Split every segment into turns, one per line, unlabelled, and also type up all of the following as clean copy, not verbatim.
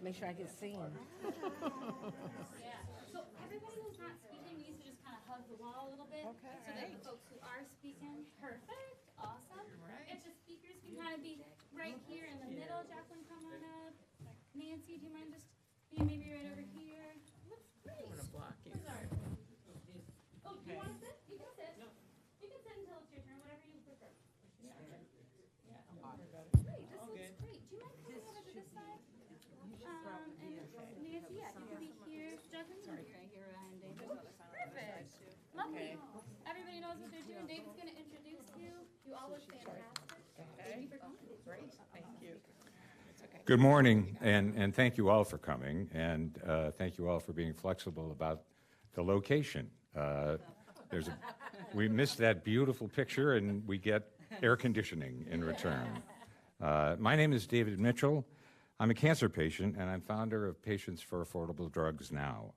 Make sure I get seen.
Yeah. So everybody who's not speaking needs to just kind of hug the wall a little bit.
Okay.
So that the folks who are speaking, perfect, awesome. If the speakers can kind of be right here in the middle, Jacqueline, come on up. Nancy, do you mind just being maybe right over here? Looks great.
I'm gonna block you.
Where's our? Oh, do you want to sit? You can sit. You can sit until it's your turn, whatever you prefer. Great, this looks great. Do you mind coming over to this side? And Nancy, yeah, you can be here. Jacqueline, you can be right here behind David. Perfect. Lovely. Everybody knows what they're doing. David's going to introduce you. You all look fantastic. Thank you for coming.
Great, thank you.
Good morning, and thank you all for coming, and thank you all for being flexible about the location. We missed that beautiful picture, and we get air conditioning in return. My name is David Mitchell. I'm a cancer patient, and I'm founder of Patients for Affordable Drugs Now.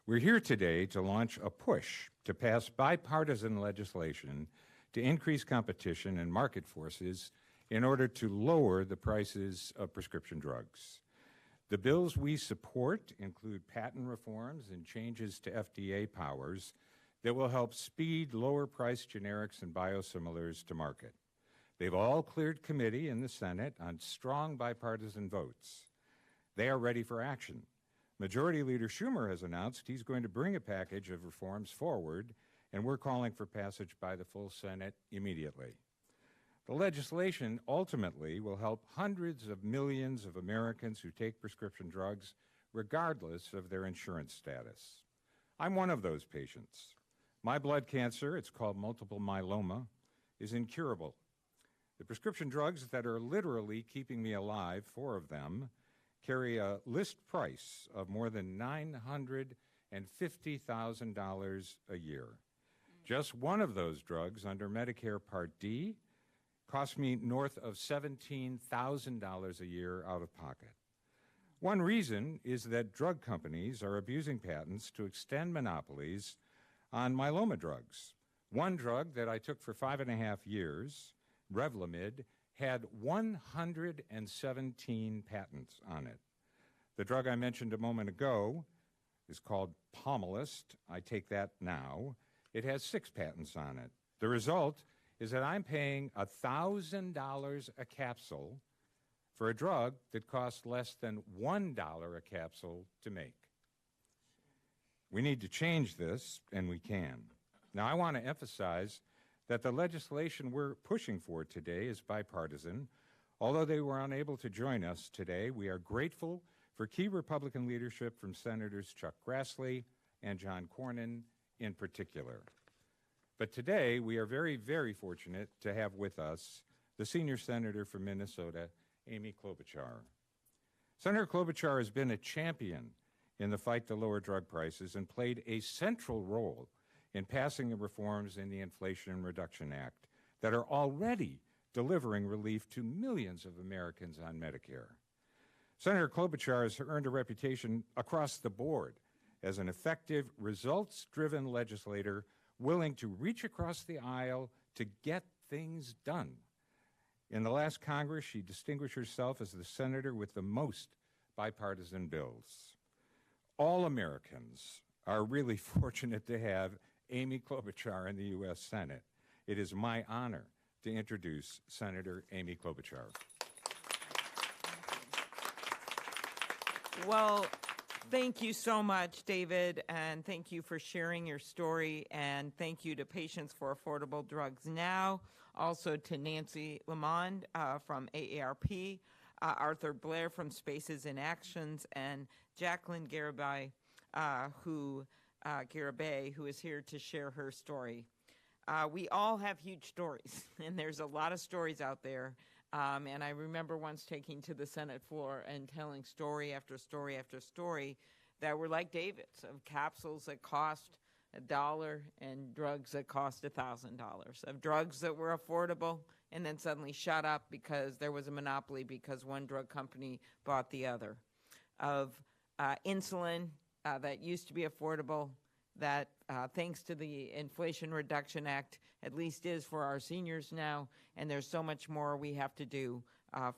We're here today to launch a push to pass bipartisan legislation to increase competition and market forces in order to lower the prices of prescription drugs. The bills we support include patent reforms and changes to FDA powers that will help speed lower-priced generics and biosimilars to market. They've all cleared committee in the Senate on strong bipartisan votes. They are ready for action. Majority Leader Schumer has announced he's going to bring a package of reforms forward, and we're calling for passage by the full Senate immediately. The legislation ultimately will help hundreds of millions of Americans who take prescription drugs regardless of their insurance status. I'm one of those patients. My blood cancer, it's called multiple myeloma, is incurable. The prescription drugs that are literally keeping me alive, 4 of them, carry a list price of more than $950,000 a year. Just one of those drugs under Medicare Part D cost me north of $17,000 a year out of pocket. One reason is that drug companies are abusing patents to extend monopolies on myeloma drugs. One drug that I took for 5.5 years, Revlimid, had 117 patents on it. The drug I mentioned a moment ago is called Pomalyst. I take that now. It has 6 patents on it. The result is that I'm paying $1,000 a capsule for a drug that costs less than $1 a capsule to make. We need to change this, and we can. Now, I want to emphasize that the legislation we're pushing for today is bipartisan. Although they were unable to join us today, we are grateful for key Republican leadership from Senators Chuck Grassley and John Cornyn in particular. But today, we are very, very fortunate to have with us the senior senator from Minnesota, Amy Klobuchar. Senator Klobuchar has been a champion in the fight to lower drug prices and played a central role in passing the reforms in the Inflation Reduction Act that are already delivering relief to millions of Americans on Medicare. Senator Klobuchar has earned a reputation across the board as an effective, results-driven legislator willing to reach across the aisle to get things done. In the last Congress, she distinguished herself as the senator with the most bipartisan bills. All Americans are really fortunate to have Amy Klobuchar in the U.S. Senate. It is my honor to introduce Senator Amy Klobuchar.
Well, thank you so much, David, and thank you for sharing your story, and thank you to Patients for Affordable Drugs Now, also to Nancy Lamond from AARP, Arthur Blair from Spaces in Actions, and Jacqueline Garibay, who is here to share her story. We all have huge stories, and there's a lot of stories out there. And I remember once taking to the Senate floor and telling story after story after story that were like David's, of capsules that cost $1 and drugs that cost $1,000, of drugs that were affordable and then suddenly shut up because there was a monopoly because one drug company bought the other, of insulin that used to be affordable that thanks to the Inflation Reduction Act, at least is for our seniors now, and there's so much more we have to do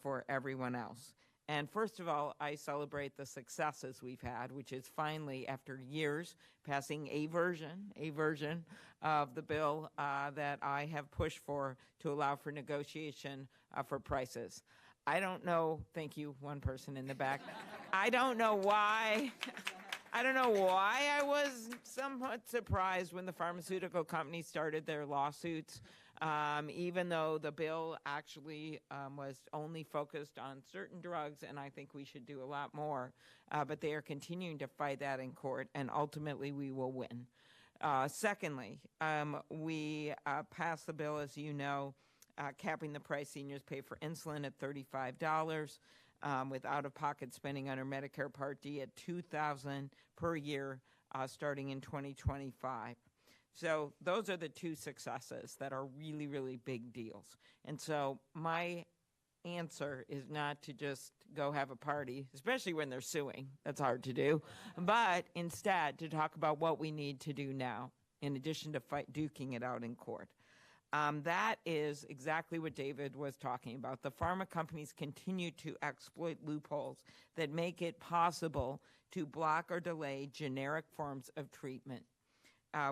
for everyone else. And first of all, I celebrate the successes we've had, which is finally, after years, passing a version of the bill that I have pushed for to allow for negotiation for prices. I don't know, thank you, one person in the back. I don't know why I was somewhat surprised when the pharmaceutical companies started their lawsuits, even though the bill actually was only focused on certain drugs, and I think we should do a lot more. But they are continuing to fight that in court, and ultimately we will win. Secondly, we passed the bill, as you know, capping the price seniors pay for insulin at $35, with out-of-pocket spending under Medicare Part D at $2,000 per year starting in 2025. So those are the two successes that are really, really big deals. And so my answer is not to just go have a party, especially when they're suing. That's hard to do. But instead to talk about what we need to do now, in addition to duking it out in court. That is exactly what David was talking about. The pharma companies continue to exploit loopholes that make it possible to block or delay generic forms of treatment,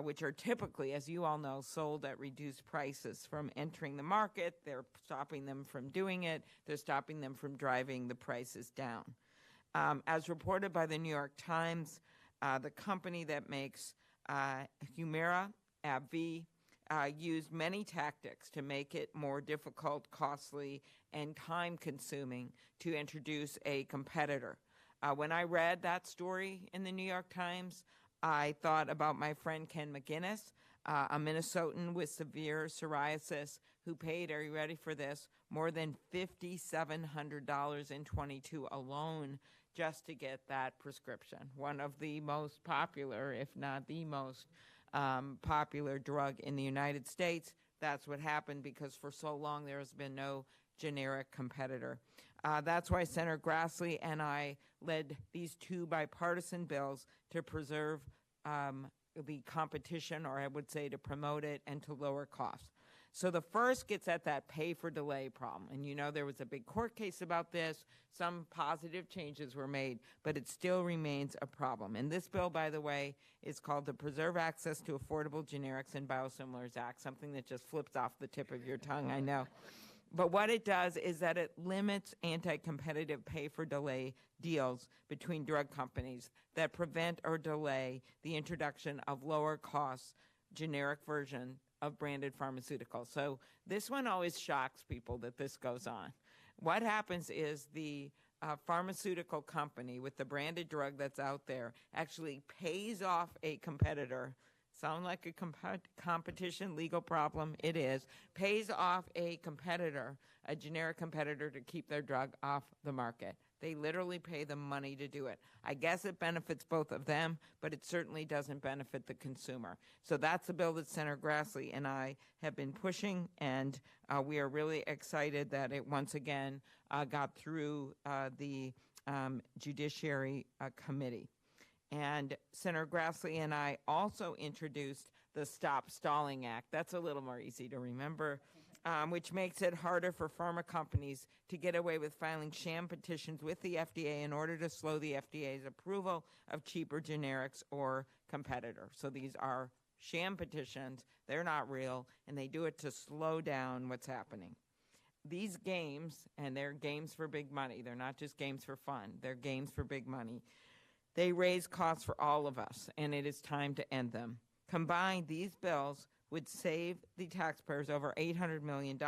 which are typically, as you all know, sold at reduced prices from entering the market. They're stopping them from doing it. They're stopping them from driving the prices down. As reported by the New York Times, the company that makes Humira, AbbVie, used many tactics to make it more difficult, costly, and time-consuming to introduce a competitor. When I read that story in the New York Times, I thought about my friend Ken McGinnis, a Minnesotan with severe psoriasis who paid, are you ready for this, more than $5,700 in 22 alone just to get that prescription. One of the most popular, if not the most popular drug in the United States. That's what happened because for so long there has been no generic competitor. That's why Senator Grassley and I led these two bipartisan bills to preserve the competition, or I would say to promote it and to lower costs. So the first gets at that pay-for-delay problem. And you know there was a big court case about this. Some positive changes were made, but it still remains a problem. And this bill, by the way, is called the Preserve Access to Affordable Generics and Biosimilars Act, something that just flips off the tip of your tongue, I know. But what it does is that it limits anti-competitive pay-for-delay deals between drug companies that prevent or delay the introduction of lower-cost generic version of branded pharmaceuticals. So this one always shocks people that this goes on. What happens is the pharmaceutical company with the branded drug that's out there actually pays off a competitor. Sound like a competition legal problem? It is. Pays off a competitor, a generic competitor, to keep their drug off the market. They literally pay them money to do it. I guess it benefits both of them, but it certainly doesn't benefit the consumer. So that's the bill that Senator Grassley and I have been pushing, and we are really excited that it once again got through the Judiciary Committee. And Senator Grassley and I also introduced the Stop Stalling Act. That's a little more easy to remember, which makes it harder for pharma companies to get away with filing sham petitions with the FDA in order to slow the FDA's approval of cheaper generics or competitors. So these are sham petitions. They're not real, and they do it to slow down what's happening. These games, and they're games for big money. They're not just games for fun. They're games for big money. They raise costs for all of us, and it is time to end them. Combined, these bills would save the taxpayers over $800 million,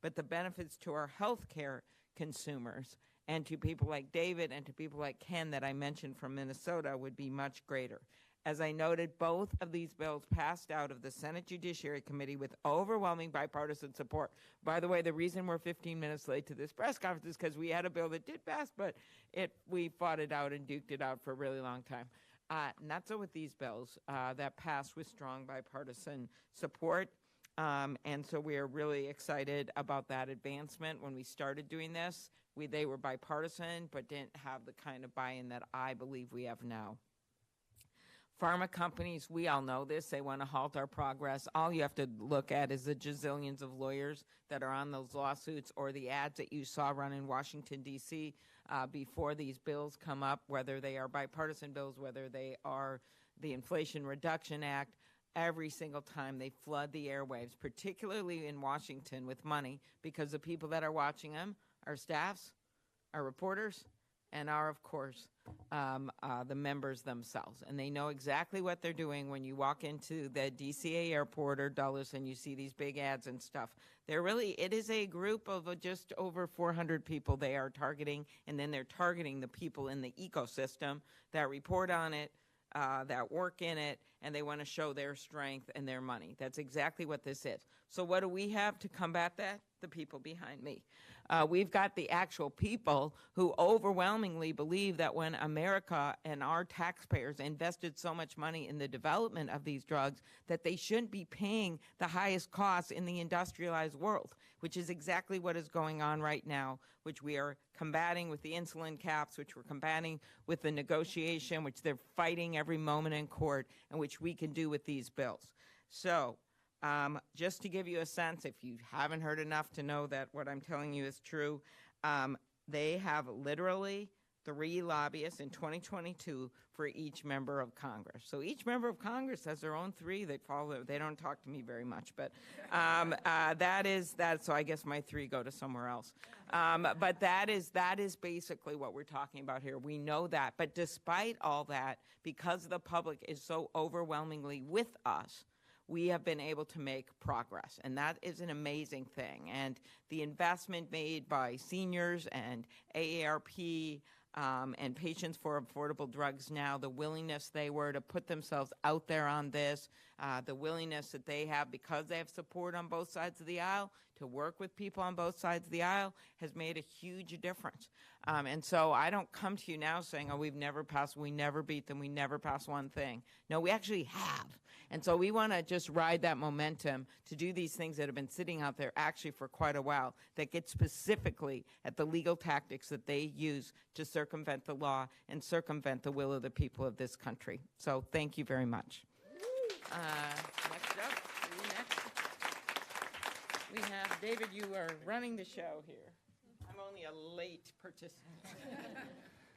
but the benefits to our health care consumers and to people like David and to people like Ken that I mentioned from Minnesota would be much greater. As I noted, both of these bills passed out of the Senate Judiciary Committee with overwhelming bipartisan support. By the way, the reason we're 15 minutes late to this press conference is because we had a bill that did pass, but we fought it out and duked it out for a really long time. Not so with these bills that passed with strong bipartisan support. And so we are really excited about that advancement. When we started doing this, they were bipartisan, but didn't have the kind of buy-in that I believe we have now. Pharma companies, we all know this, they want to halt our progress. All you have to look at is the gazillions of lawyers that are on those lawsuits or the ads that you saw run in Washington, D.C. before these bills come up, whether they are bipartisan bills, whether they are the Inflation Reduction Act. Every single time they flood the airwaves, particularly in Washington, with money, because the people that are watching them are staffs, are reporters, and are, of course, the members themselves. And they know exactly what they're doing when you walk into the DCA airport or Dulles and you see these big ads and stuff. It is a group of just over 400 people they are targeting, and then they're targeting the people in the ecosystem that report on it, that work in it, and they want to show their strength and their money. That's exactly what this is. So what do we have to combat that? The people behind me. We've got the actual people who overwhelmingly believe that when America and our taxpayers invested so much money in the development of these drugs, that they shouldn't be paying the highest costs in the industrialized world, which is exactly what is going on right now, which we are combating with the insulin caps, which we're combating with the negotiation, which they're fighting every moment in court, and which we can do with these bills. So just to give you a sense, if you haven't heard enough to know that what I'm telling you is true, they have literally 3 lobbyists in 2022 for each member of Congress. So each member of Congress has their own 3 that follow. They don't talk to me very much, but that is that. So I guess my 3 go to somewhere else. But that is basically what we're talking about here. We know that. But despite all that, because the public is so overwhelmingly with us, we have been able to make progress, and that is an amazing thing. And the investment made by seniors and AARP and Patients for Affordable Drugs Now, the willingness they were to put themselves out there on this, the willingness that they have, because they have support on both sides of the aisle, to work with people on both sides of the aisle, has made a huge difference. And so I don't come to you now saying, oh, we never beat them, we never pass one thing. No, we actually have. And so we want to just ride that momentum to do these things that have been sitting out there actually for quite a while, that get specifically at the legal tactics that they use to circumvent the law and circumvent the will of the people of this country. So thank you very much. Next up, next, we have David. You are running the show here. I'm only a late participant.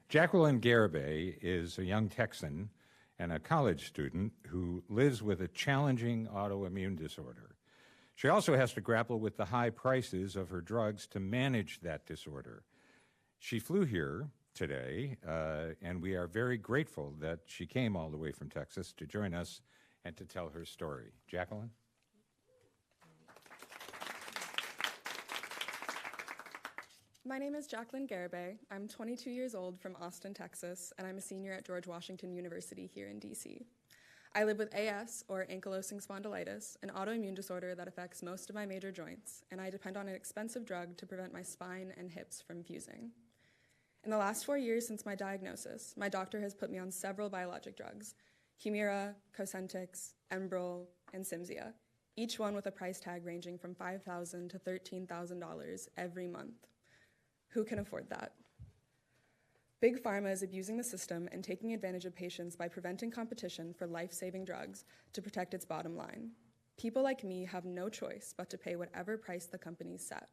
Jacqueline Garibay is a young Texan and a college student who lives with a challenging autoimmune disorder. She also has to grapple with the high prices of her drugs to manage that disorder. She flew here today, and we are very grateful that she came all the way from Texas to join us and to tell her story. Jacqueline?
My name is Jacqueline Garibay. I'm 22 years old from Austin, Texas, and I'm a senior at George Washington University here in DC. I live with AS, or ankylosing spondylitis, an autoimmune disorder that affects most of my major joints, and I depend on an expensive drug to prevent my spine and hips from fusing. In the last 4 years since my diagnosis, my doctor has put me on several biologic drugs, Humira, Cosentyx, Enbrel, and Cimzia, each one with a price tag ranging from $5,000 to $13,000 every month. Who can afford that? Big Pharma is abusing the system and taking advantage of patients by preventing competition for life-saving drugs to protect its bottom line. People like me have no choice but to pay whatever price the companies set.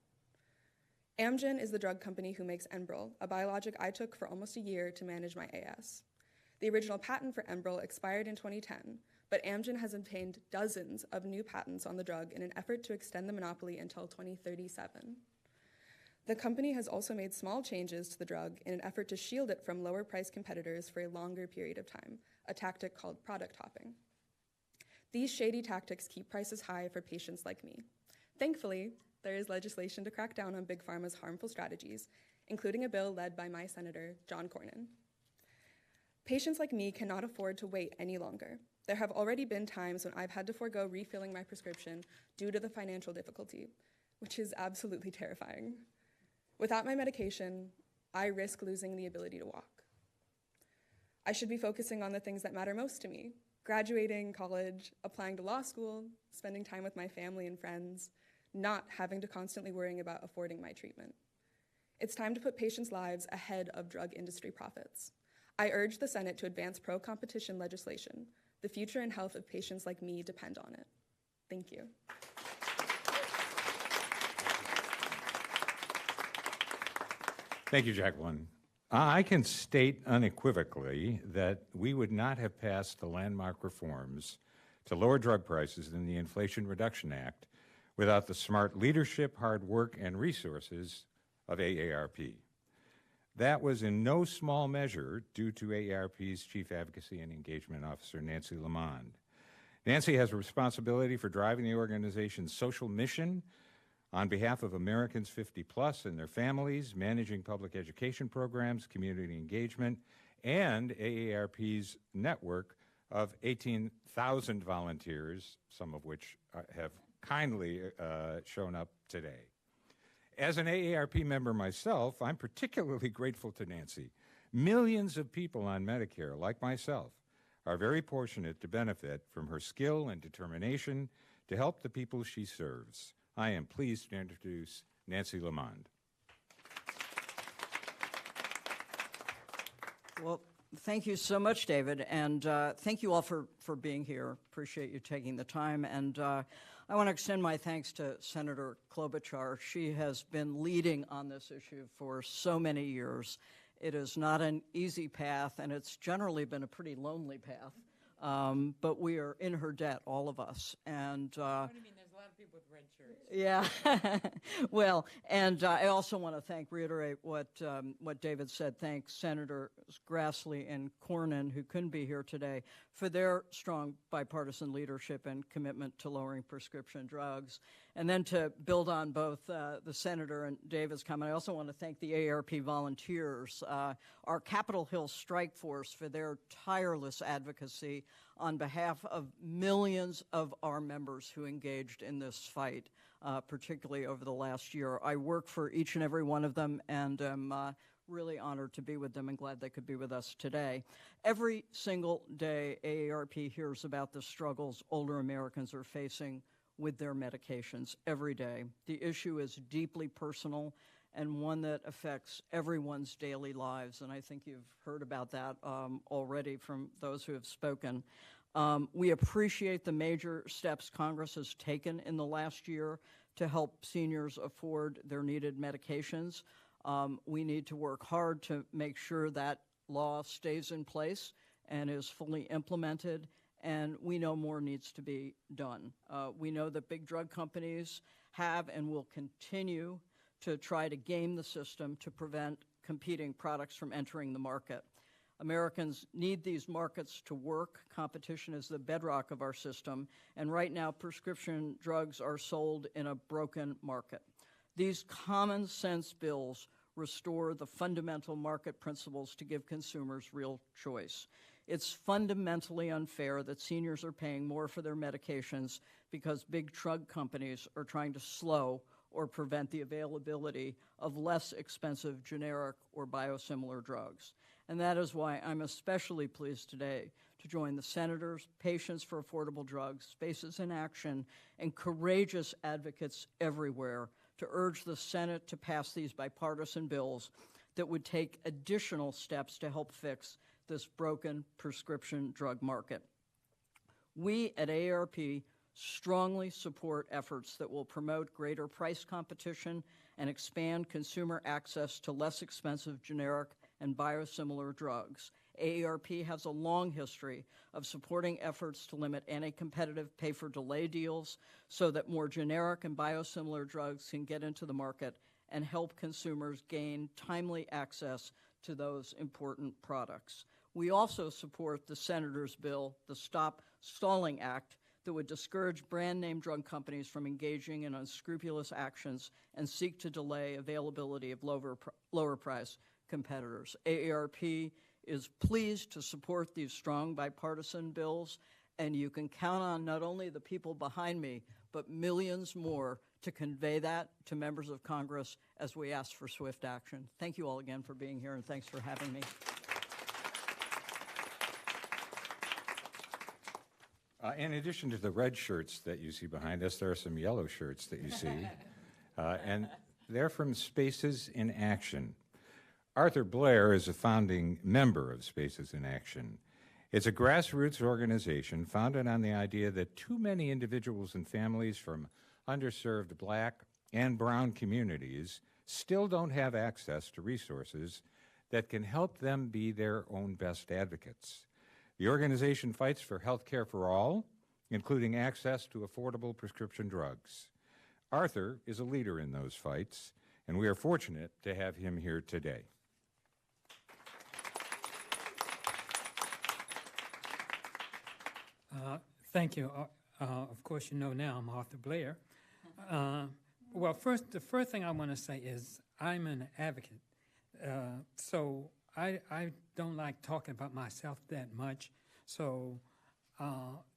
Amgen is the drug company who makes Enbrel, a biologic I took for almost a year to manage my AS. The original patent for Enbrel expired in 2010, but Amgen has obtained dozens of new patents on the drug in an effort to extend the monopoly until 2037. The company has also made small changes to the drug in an effort to shield it from lower-priced competitors for a longer period of time, a tactic called product hopping. These shady tactics keep prices high for patients like me. Thankfully, there is legislation to crack down on Big Pharma's harmful strategies, including a bill led by my Senator, John Cornyn. Patients like me cannot afford to wait any longer. There have already been times when I've had to forego refilling my prescription due to the financial difficulty, which is absolutely terrifying. Without my medication, I risk losing the ability to walk. I should be focusing on the things that matter most to me: graduating college, applying to law school, spending time with my family and friends, not having to constantly worrying about affording my treatment. It's time to put patients' lives ahead of drug industry profits. I urge the Senate to advance pro-competition legislation. The future and health of patients like me depend on it. Thank you.
Thank you, Jacqueline. I can state unequivocally that we would not have passed the landmark reforms to lower drug prices in the Inflation Reduction Act without the smart leadership, hard work, and resources of AARP. That was in no small measure due to AARP's Chief Advocacy and Engagement Officer, Nancy Lamond. Nancy has a responsibility for driving the organization's social mission on behalf of Americans 50 plus and their families, managing public education programs, community engagement, and AARP's network of 18,000 volunteers, some of which have kindly shown up today. As an AARP member myself, I'm particularly grateful to Nancy. Millions of people on Medicare, like myself, are very fortunate to benefit from her skill and determination to help the people she serves. I am pleased to introduce Nancy Lamond.
Well, thank you so much, David, and thank you all for being here. Appreciate you taking the time, and I want to extend my thanks to Senator Klobuchar. She has been leading on this issue for so many years. It is not an easy path, and it's generally been a pretty lonely path, but we are in her debt, all of us. And
What do you mean? There's a lot of people with red shirts.
yeah, well, and I also want to reiterate what David said. Thank Senators Grassley and Cornyn, who couldn't be here today, for their strong bipartisan leadership and commitment to lowering prescription drugs. And then to build on both the Senator and David's comment, I also want to thank the AARP volunteers, our Capitol Hill strike force, for their tireless advocacy on behalf of millions of our members who engaged in this fight, particularly over the last year. I work for each and every one of them, and am really honored to be with them and glad they could be with us today. Every single day, AARP hears about the struggles older Americans are facing with their medications every day. The issue is deeply personal and one that affects everyone's daily lives, and I think you've heard about that already from those who have spoken. We appreciate the major steps Congress has taken in the last year to help seniors afford their needed medications. We need to work hard to make sure that law stays in place and is fully implemented, and we know more needs to be done. We know that big drug companies have and will continue to try to game the system to prevent competing products from entering the market. Americans need these markets to work. Competition is the bedrock of our system, and right now prescription drugs are sold in a broken market. These common sense bills restore the fundamental market principles to give consumers real choice. It's fundamentally unfair that seniors are paying more for their medications because big drug companies are trying to slow or prevent the availability of less expensive generic or biosimilar drugs. And that is why I'm especially pleased today to join the senators, Patients for Affordable Drugs, Spaces in Action, and courageous advocates everywhere to urge the Senate to pass these bipartisan bills that would take additional steps to help fix this broken prescription drug market. We at AARP strongly support efforts that will promote greater price competition and expand consumer access to less expensive generic and biosimilar drugs. AARP has a long history of supporting efforts to limit anti-competitive pay-for-delay deals so that more generic and biosimilar drugs can get into the market and help consumers gain timely access to those important products. We also support the Senator's bill, the Stop Stalling Act, that would discourage brand-name drug companies from engaging in unscrupulous actions and seek to delay availability of lower-price competitors. AARP is pleased to support these strong bipartisan bills, and you can count on not only the people behind me, but millions more to convey that to members of Congress as we ask for swift action. Thank you all again for being here, and thanks for having me.
In addition to the red shirts that you see behind us, there are some yellow shirts that you see, and they're from Spaces in Action. Arthur Blair is a founding member of Spaces in Action. It's a grassroots organization founded on the idea that too many individuals and families from underserved Black and brown communities still don't have access to resources that can help them be their own best advocates. The organization fights for health care for all, including access to affordable prescription drugs. Arthur is a leader in those fights, and we are fortunate to have him here today.
Thank you. Of course, you know now I'm Arthur Blair. Well, the first thing I want to say is I'm an advocate. So I don't like talking about myself that much. So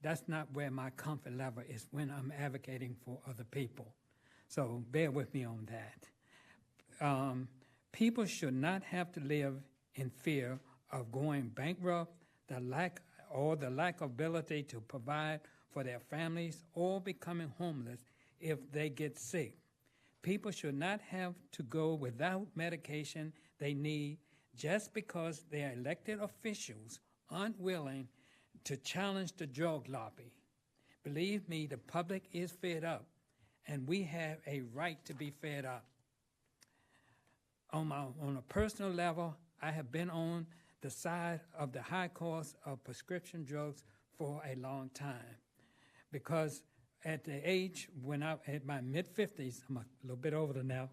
that's not where my comfort level is when I'm advocating for other people. So bear with me on that. People should not have to live in fear of going bankrupt, the lack of ability to provide for their families, or becoming homeless if they get sick. People should not have to go without medication they need just because their elected officials aren't willing to challenge the drug lobby. Believe me, the public is fed up, and we have a right to be fed up. On a personal level, I have been on the side of the high cost of prescription drugs for a long time, because at the age when at my mid-50s, I'm a little bit older now,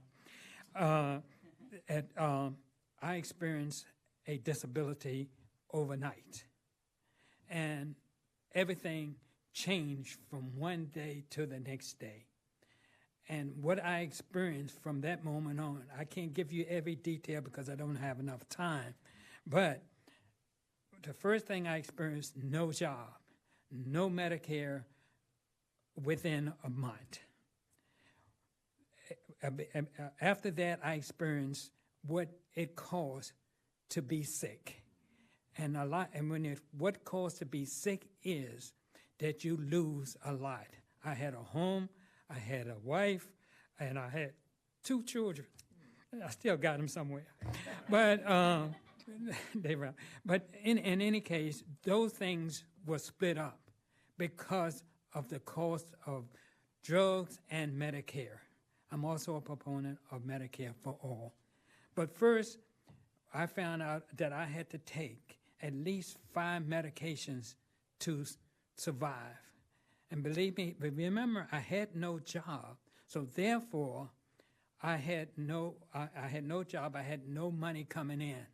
I experienced a disability overnight, and everything changed from one day to the next day. And what I experienced from that moment on, I can't give you every detail because I don't have enough time, but the first thing I experienced, no job, no Medicare within a month. After that, I experienced what it costs to be sick. And what caused to be sick is that you lose a lot. I had a home, I had a wife, and I had 2 children. I still got them somewhere. But but in any case, those things were split up because of the cost of drugs and Medicare. I'm also a proponent of Medicare for all. But first, I found out that I had to take at least 5 medications to survive. And believe me, but remember, I had no job. So therefore, I had no job, I had no money coming in.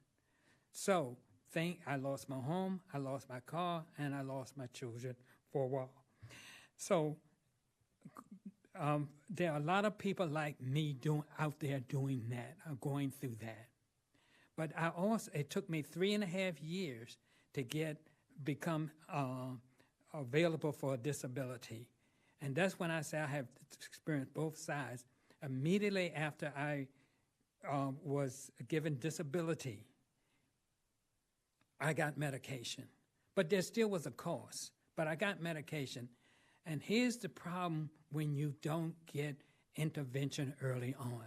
So I lost my home, I lost my car, and I lost my children for a while. So there are a lot of people like me out there doing that, going through that. But it took me 3.5 years to become available for a disability. And that's when I say I have experienced both sides. Immediately after I was given disability, I got medication. But there still was a cost, but I got medication. And here's the problem when you don't get intervention early on,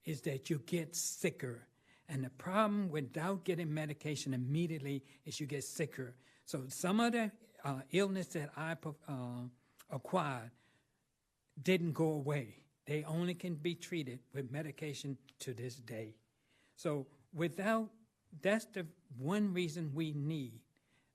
is that you get sicker. And the problem without getting medication immediately is you get sicker. So some of the illness that I acquired didn't go away. They only can be treated with medication to this day. So that's the one reason we need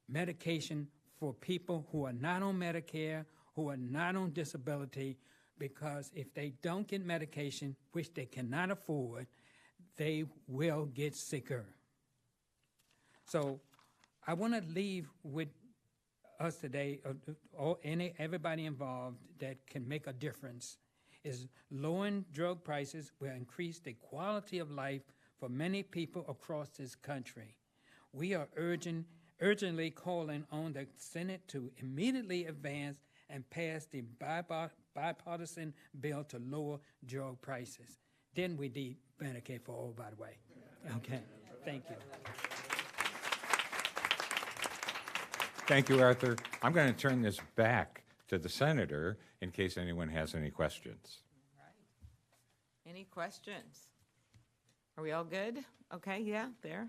medication for people who are not on Medicare, who are not on disability, because if they don't get medication, which they cannot afford, they will get sicker. So I want to leave with us today, everybody involved that can make a difference, is lowering drug prices will increase the quality of life for many people across this country. We are urgently calling on the Senate to immediately advance and pass the bipartisan bill to lower drug prices. Then we need Medicare for all, by the way. Okay, thank you.
Thank you, Arthur. I'm going to turn this back to the senator in case anyone has any questions.
Right. Any questions? Are we all good? Okay, yeah, there.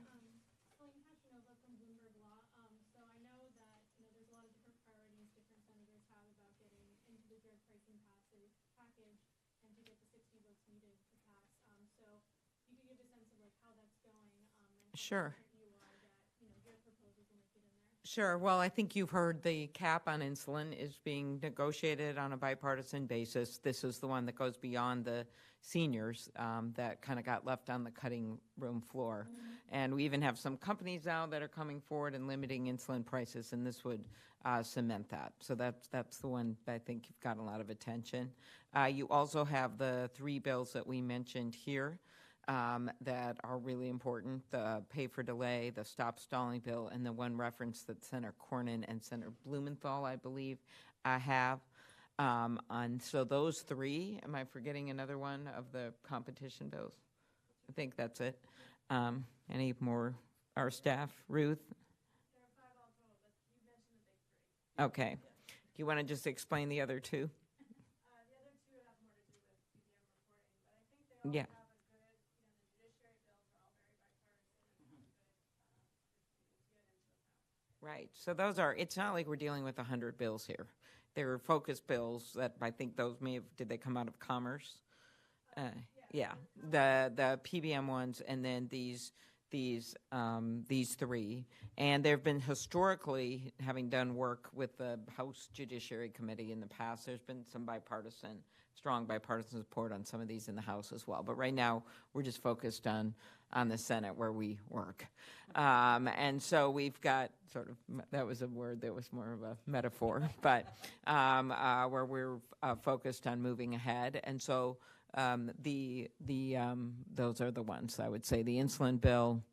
Needed to pass. So you could give a sense of like how that's going and
Sure. Sure. Well, I think you've heard the cap on insulin is being negotiated on a bipartisan basis. This is the one that goes beyond the seniors that kind of got left on the cutting room floor. And we even have some companies now that are coming forward and limiting insulin prices, and this would cement that. So that's the one that I think you've got a lot of attention. You also have the 3 bills that we mentioned here. That are really important, the pay for delay, the stop stalling bill, and the one reference that Senator Cornyn and Senator Blumenthal, I believe, have. And so those 3, am I forgetting another one of the competition bills? I think that's it. Any more, our staff, Ruth? There are 5 all total, but you mentioned the big 3. Okay. Do you want to just explain the other 2? The other 2 have more to do with PBM reporting, but I think they all have right. So those are, it's not like we're dealing with 100 bills here. They're focused bills that I think those may have, did they come out of Commerce? Yeah. The PBM ones and then these 3. And there have been historically, having done work with the House Judiciary Committee in the past, there's been some strong bipartisan support on some of these in the House as well. But right now, we're just focused on the Senate where we work. And so we've got sort of, that was a word that was more of a metaphor, but where we're focused on moving ahead. And so those are the ones, I would say, the insulin bill,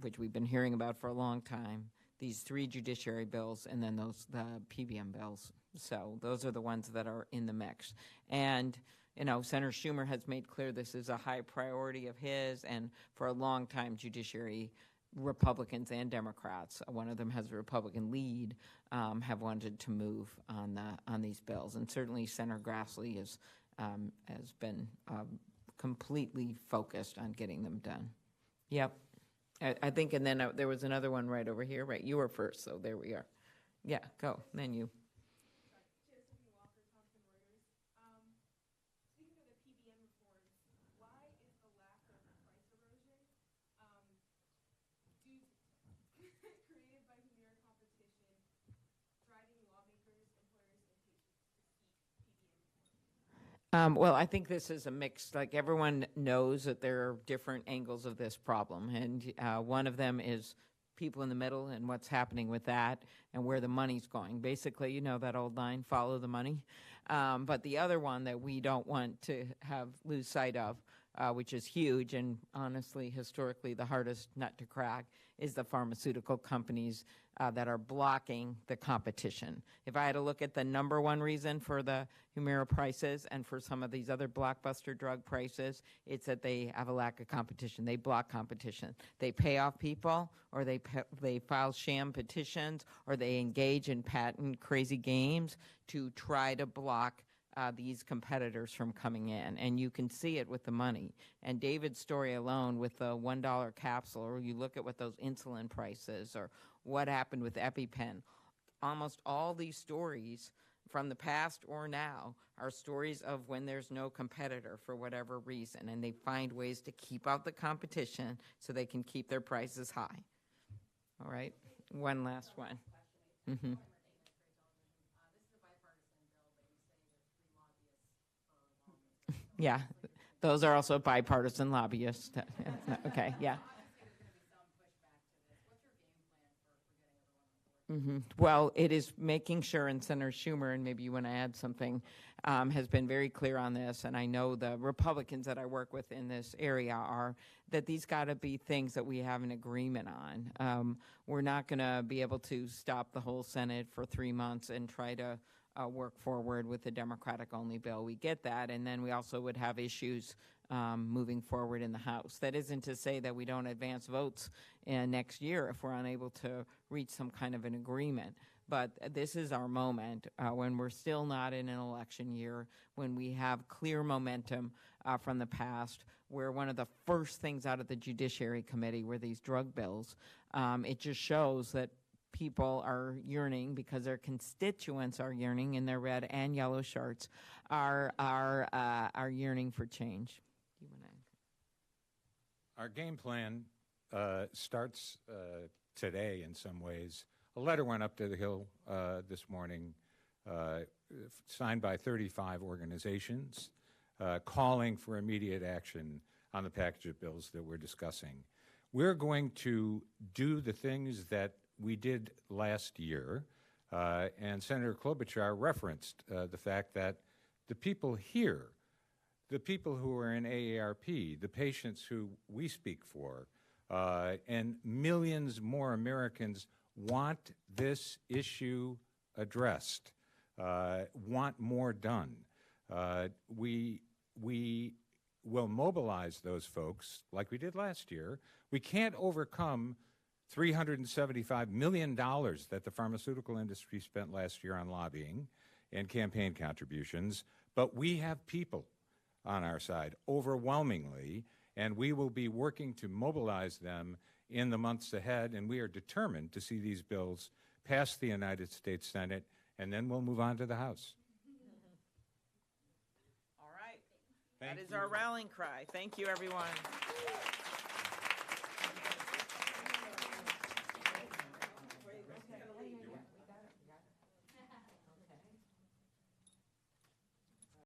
which we've been hearing about for a long time, these 3 judiciary bills, and then the PBM bills. So those are the ones that are in the mix. And Senator Schumer has made clear this is a high priority of his, and for a long time, judiciary Republicans and Democrats, one of them has a Republican lead, have wanted to move on these bills. And certainly Senator Grassley has been completely focused on getting them done. Yep. I think, and then there was another one right over here. Right, you were first, so there we are. Yeah, go, then you. Well, I think this is a mix. Like, everyone knows that there are different angles of this problem, and one of them is people in the middle and what's happening with that and where the money's going. Basically, that old line, follow the money. But the other one that we don't want to lose sight of, which is huge and honestly, historically, the hardest nut to crack, is the pharmaceutical companies that are blocking the competition. If I had to look at the number one reason for the Humira prices and for some of these other blockbuster drug prices, it's that they have a lack of competition. They block competition. They pay off people, or they file sham petitions, or they engage in patent crazy games to try to block these competitors from coming in. And you can see it with the money. And David's story alone with the $1 capsule, or you look at what those insulin prices, or what happened with EpiPen, almost all these stories from the past or now are stories of when there's no competitor for whatever reason, and they find ways to keep out the competition so they can keep their prices high. All right, one last one. Mm-hmm. Yeah, those are also bipartisan lobbyists. Okay, yeah. Mm-hmm. Well, it is making sure, and Senator Schumer, and maybe you want to add something, has been very clear on this, and I know the Republicans that I work with in this area are, that these got to be things that we have an agreement on. We're not going to be able to stop the whole Senate for 3 months and try to work forward with the Democratic-only bill. We get that, and then we also would have issues moving forward in the House. That isn't to say that we don't advance votes next year if we're unable to reach some kind of an agreement. But this is our moment when we're still not in an election year, when we have clear momentum from the past, where one of the first things out of the Judiciary Committee were these drug bills. It just shows that people are yearning, because their constituents are yearning in their red and yellow shirts, are yearning for change.
Our game plan starts today in some ways. A letter went up to the Hill this morning, signed by 35 organizations, calling for immediate action on the package of bills that we're discussing. We're going to do the things that we did last year, and Senator Klobuchar referenced the fact that the people here, the people who are in AARP, the patients who we speak for, and millions more Americans want this issue addressed, want more done. We will mobilize those folks like we did last year. We can't overcome $375 million that the pharmaceutical industry spent last year on lobbying and campaign contributions, but we have people on our side overwhelmingly, and we will be working to mobilize them in the months ahead, and we are determined to see these bills pass the United States Senate, and then we'll move on to the House.
All right. That is our rallying cry. Thank you, everyone.